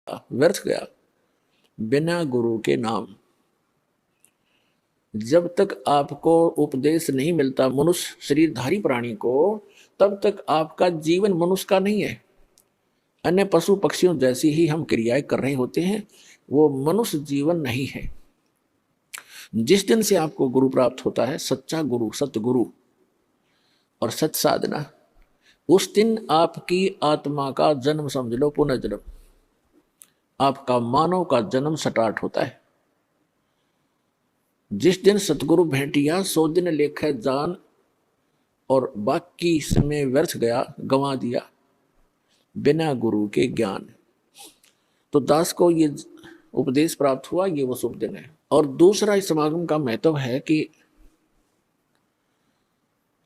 व्यर्थ गया बिना गुरु के नाम। जब तक आपको उपदेश नहीं मिलता मनुष्य शरीरधारी प्राणी को, तब तक आपका जीवन मनुष्य का नहीं है। अन्य पशु पक्षियों जैसी ही हम क्रियाएं कर रहे होते हैं, वो मनुष्य जीवन नहीं है। जिस दिन से आपको गुरु प्राप्त होता है, सच्चा गुरु, सतगुरु और सत साधना, उस दिन आपकी आत्मा का जन्म समझ लो, पुनर्जन्म, आपका मानव का जन्म स्टार्ट होता है। जिस दिन सतगुरु भेंटिया, सो दिन लेखे जान, और बाकी समय व्यर्थ गया, गंवा दिया बिना गुरु के ज्ञान। तो दास को ये उपदेश प्राप्त हुआ, ये वो शुभ दिन है। और दूसरा इस समागम का महत्व है कि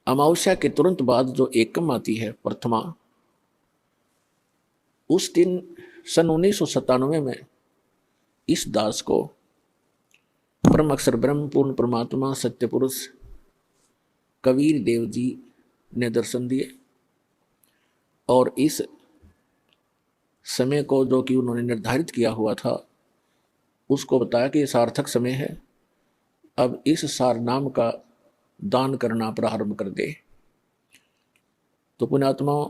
अमावस्या के तुरंत बाद जो एकम आती है, प्रथमा, उस दिन सन 1997 में इस दास को परम अक्षर ब्रह्म पूर्ण परमात्मा सत्य पुरुष कबीर देव जी ने दर्शन दिए, और इस समय को जो कि उन्होंने निर्धारित किया हुआ था, उसको बताया कि सार्थक समय है, अब इस सार नाम का दान करना प्रारंभ कर दे। तो पुण्यात्मा,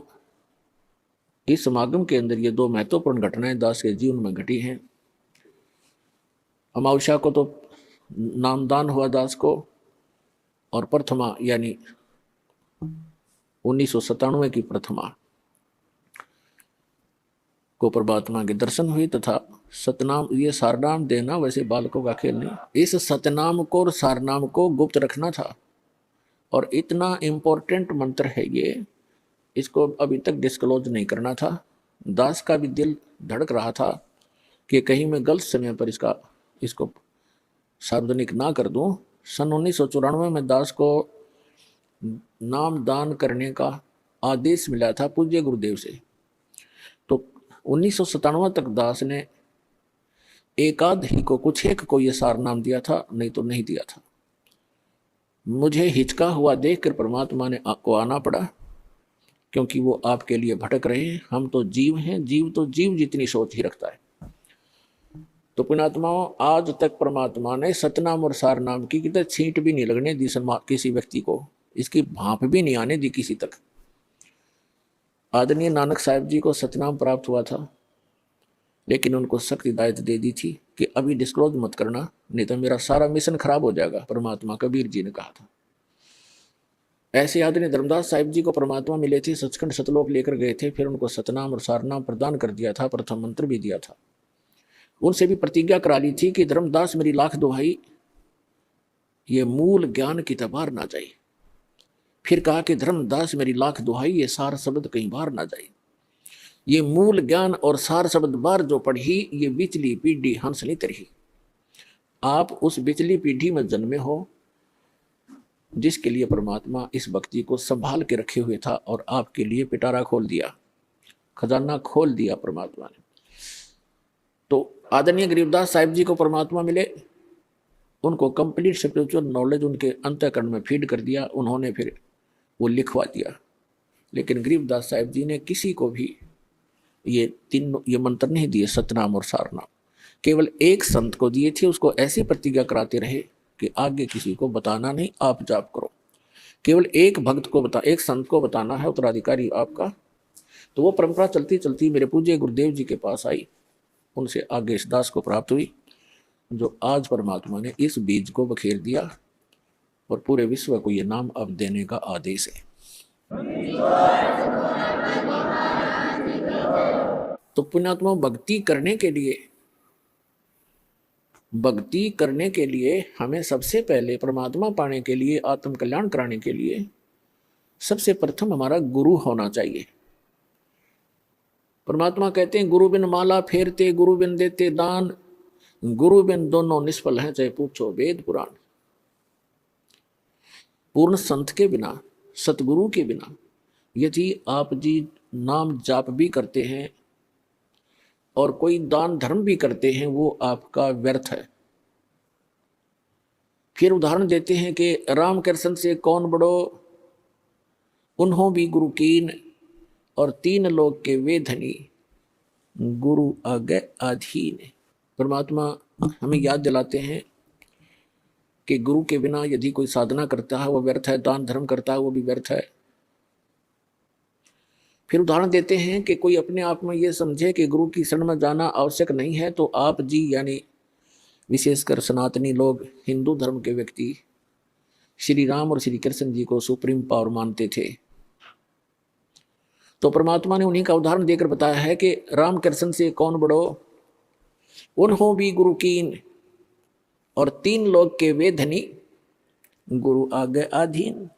इस समागम के अंदर ये दो महत्वपूर्ण घटनाएं दास के जीवन में घटी हैं। अमावस्या को तो नामदान हुआ दास को, और प्रथमा यानी 1997 की प्रथमा को परमात्मा के दर्शन हुए, तथा सतनाम, ये सारनाम देना वैसे बालकों का खेल नहीं। इस सतनाम को और सारनाम को गुप्त रखना था, और इतना इम्पोर्टेंट मंत्र है ये, इसको अभी तक डिस्क्लोज नहीं करना था। दास का भी दिल धड़क रहा था कि कहीं मैं गलत समय पर इसको सार्वजनिक ना कर दूं। सन 1994 में दास को नाम दान करने का आदेश मिला था पूज्य गुरुदेव से। तो 1997 तक दास ने एकाध ही को, कुछ एक को ये सार नाम दिया था, नहीं तो नहीं दिया था। मुझे हिचका हुआ देखकर परमात्मा ने आपको आना पड़ा, क्योंकि वो आपके लिए भटक रहे हैं। हम तो जीव हैं, जीव तो जीव जितनी सोच ही रखता है। तो पुण्यात्माओं, आज तक परमात्मा ने सतनाम और सारनाम की कितने छींट भी नहीं लगने दी किसी व्यक्ति को, इसकी भाप भी नहीं आने दी किसी तक। आदरणीय नानक साहब जी को सतनाम प्राप्त हुआ था, लेकिन उनको सख्त हिदायत दे दी थी कि अभी डिस्क्लोज मत करना, नहीं तो मेरा सारा मिशन खराब हो जाएगा, परमात्मा कबीर जी ने कहा था। ऐसे आदरणीय धर्मदास साहिब जी को परमात्मा मिले थे, सचखंड सतलोक लेकर गए थे, फिर उनको सतनाम और सारनाम प्रदान कर दिया था, प्रथम मंत्र भी दिया था। उनसे भी प्रतिज्ञा करा ली थी कि धर्मदास मेरी लाख दुहाई, ये मूल ज्ञान की तबार ना जाए। फिर कहा कि धर्मदास मेरी लाख दुहाई, ये सार शब्द कहीं बाहर ना जाए। ये मूल ज्ञान और सार शब्द बार जो पढ़ी, ये बिचली पीढ़ी हंस नहीं तरही। आप उस बिचली पीढ़ी में जन्मे हो जिसके लिए परमात्मा इस भक्ति को संभाल के रखे हुए था, और आपके लिए पिटारा खोल दिया, खजाना खोल दिया परमात्मा ने। तो आदरणीय गरीबदास साहिब जी को परमात्मा मिले, उनको कंप्लीट स्पिरिचुअल नॉलेज उनके अंतःकरण में फीड कर दिया, उन्होंने फिर वो लिखवा दिया। लेकिन गरीबदास साहिब जी ने किसी को भी ये मंत्र नहीं दिए, सतनाम और सारनाम, केवल एक संत को दिए थे। उसको ऐसी प्रतिज्ञा कराते रहे कि आगे किसी को बताना नहीं, आप जाप करो। केवल एक भक्त को एक संत को बताना है, उत्तराधिकारी आपका। तो वो परंपरा चलती चलती मेरे पूज्य गुरुदेव जी के पास आई, उनसे आगे इस दास को प्राप्त हुई, जो आज परमात्मा ने इस बीज को बखेर दिया, और पूरे विश्व को ये नाम अब देने का आदेश है। तो पुण्यात्मा, भक्ति करने के लिए हमें सबसे पहले परमात्मा पाने के लिए, आत्म कल्याण कराने के लिए सबसे प्रथम हमारा गुरु होना चाहिए। परमात्मा कहते हैं, गुरु बिन माला फेरते, गुरु बिन देते दान, गुरु बिन दोनों निष्फल हैं, चाहे पूछो वेद पुराण। पूर्ण संत के बिना, सतगुरु के बिना यदि आप जी नाम जाप भी करते हैं और कोई दान धर्म भी करते हैं, वो आपका व्यर्थ है। फिर उदाहरण देते हैं कि राम कृष्ण से कौन बड़ो, उन्हों भी गुरु कीन, और तीन लोग के वे धनी, गुरु आगे अधीन। परमात्मा हमें याद दिलाते हैं कि गुरु के बिना यदि कोई साधना करता है वो व्यर्थ है, दान धर्म करता है वो भी व्यर्थ है। फिर उदाहरण देते हैं कि कोई अपने आप में ये समझे कि गुरु की शरण में जाना आवश्यक नहीं है, तो आप जी यानी विशेषकर सनातनी लोग, हिंदू धर्म के व्यक्ति श्री राम और श्री कृष्ण जी को सुप्रीम पावर मानते थे। तो परमात्मा ने उन्हीं का उदाहरण देकर बताया है कि राम कृष्ण से कौन बड़ो, उन्हों भी गुरु कीन, और तीन लोग के वे धनी, गुरु आगे अधीन।